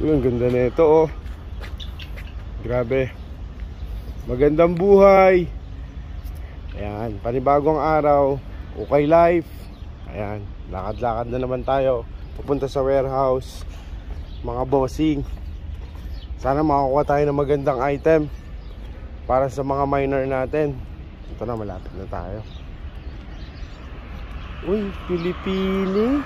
Ang ganda na ito, oh. Grabe. Magandang buhay. Ayan, panibagong araw. Okay life. Ayan, lakad-lakad na naman tayo. Pupunta sa warehouse. Mga bossing. Sana makakuha tayo ng magandang item para sa mga minor natin. Ito na, malapit na tayo. Uy, Pilipini.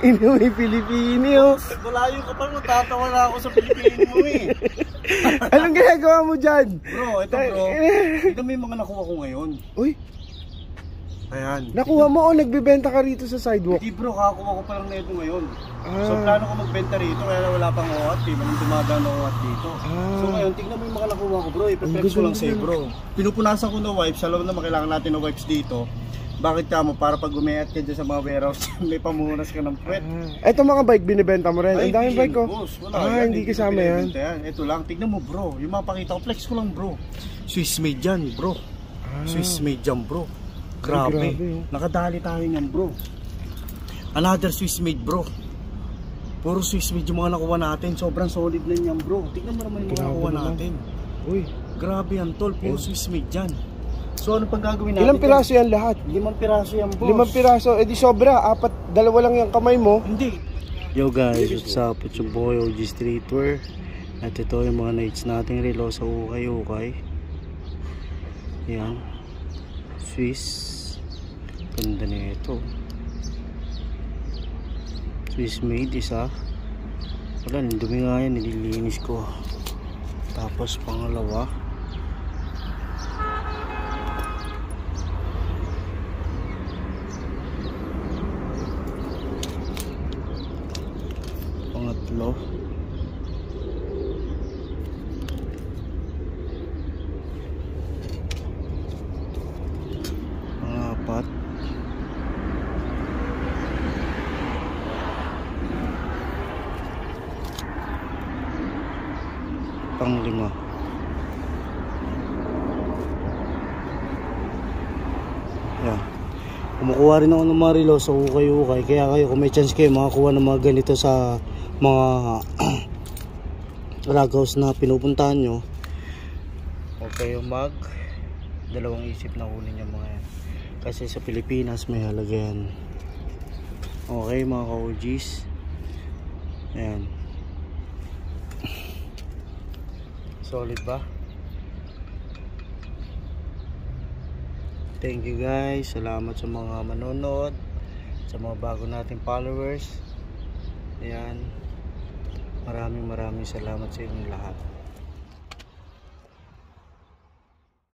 Ino, may Pilipini, oh. Malayo ka pa, matatawa na ako sa Pilipino mo, eh. Anong ginagawa mo dyan? Bro, ito bro. Ito may mga nakuha ko ngayon. Uy, ayan. nakuha mo o nagbibenta ka rito sa sidewalk? Hindi bro, kakakuha ko pa lang na ito ngayon. So plano ko magbenta rito, kaya wala pang uwat. Di ba nang dumadaan na uwat dito. So ngayon, tignan mo yung mga nakuha ko bro. Ipeflex ko lang sa'yo bro. Pinupunasan ko na wipes, alam na kailangan natin ng wipes dito. Bakit ka mo? Para pag umiat ka dyan sa mga warehouse, may pamunas ka ng puwet. Eto mga bike, binibenta mo rin? Ang daming bike ko. Boss, wala, hindi kasama yan. Ito lang, tignan mo bro. Yung mga pakita ko, flex ko lang bro. Swiss made yan bro. Swiss made yan bro. Grabe. Nakadali tayo yan bro. Another Swiss made bro. Puro Swiss made yung mga nakuha natin. Sobrang solid na yan bro. Tignan mo naman yung mga nakuha natin. Uy, grabe yan tol. Puro Swiss made yan. So ano pang gagawin natin? Ilang piraso yan lahat? 5 piraso yan boss. 5 piraso, edi sobra. 2 lang yung kamay mo. Hindi. Yo guys, what's up? It's your boy OG Streetwear. At ito yung mga nights nating relo sa ukay-ukay. Yan. Swiss. Ganda na ito. Swiss made isa. Wala, dumi nga yan. Nililinis ko. Tapos pangalawa. Pangatlo. Pangapat. Panglima. Yan. Kumukuha rin ako ng mga relo sa ukay-ukay. Kaya kayo kung may chance kayo makakuha ng mga ganito sa mga warehouse na pinupuntahan nyo, huwag kayo dalawang isip na kunin yung mga yan. Kasi sa Pilipinas may halaga yan. Okay mga ka-OGs. Ayan. Solid ba? Thank you guys. Salamat sa mga manonood, sa mga bago nating followers. Ayan. Maraming salamat sa inyong lahat.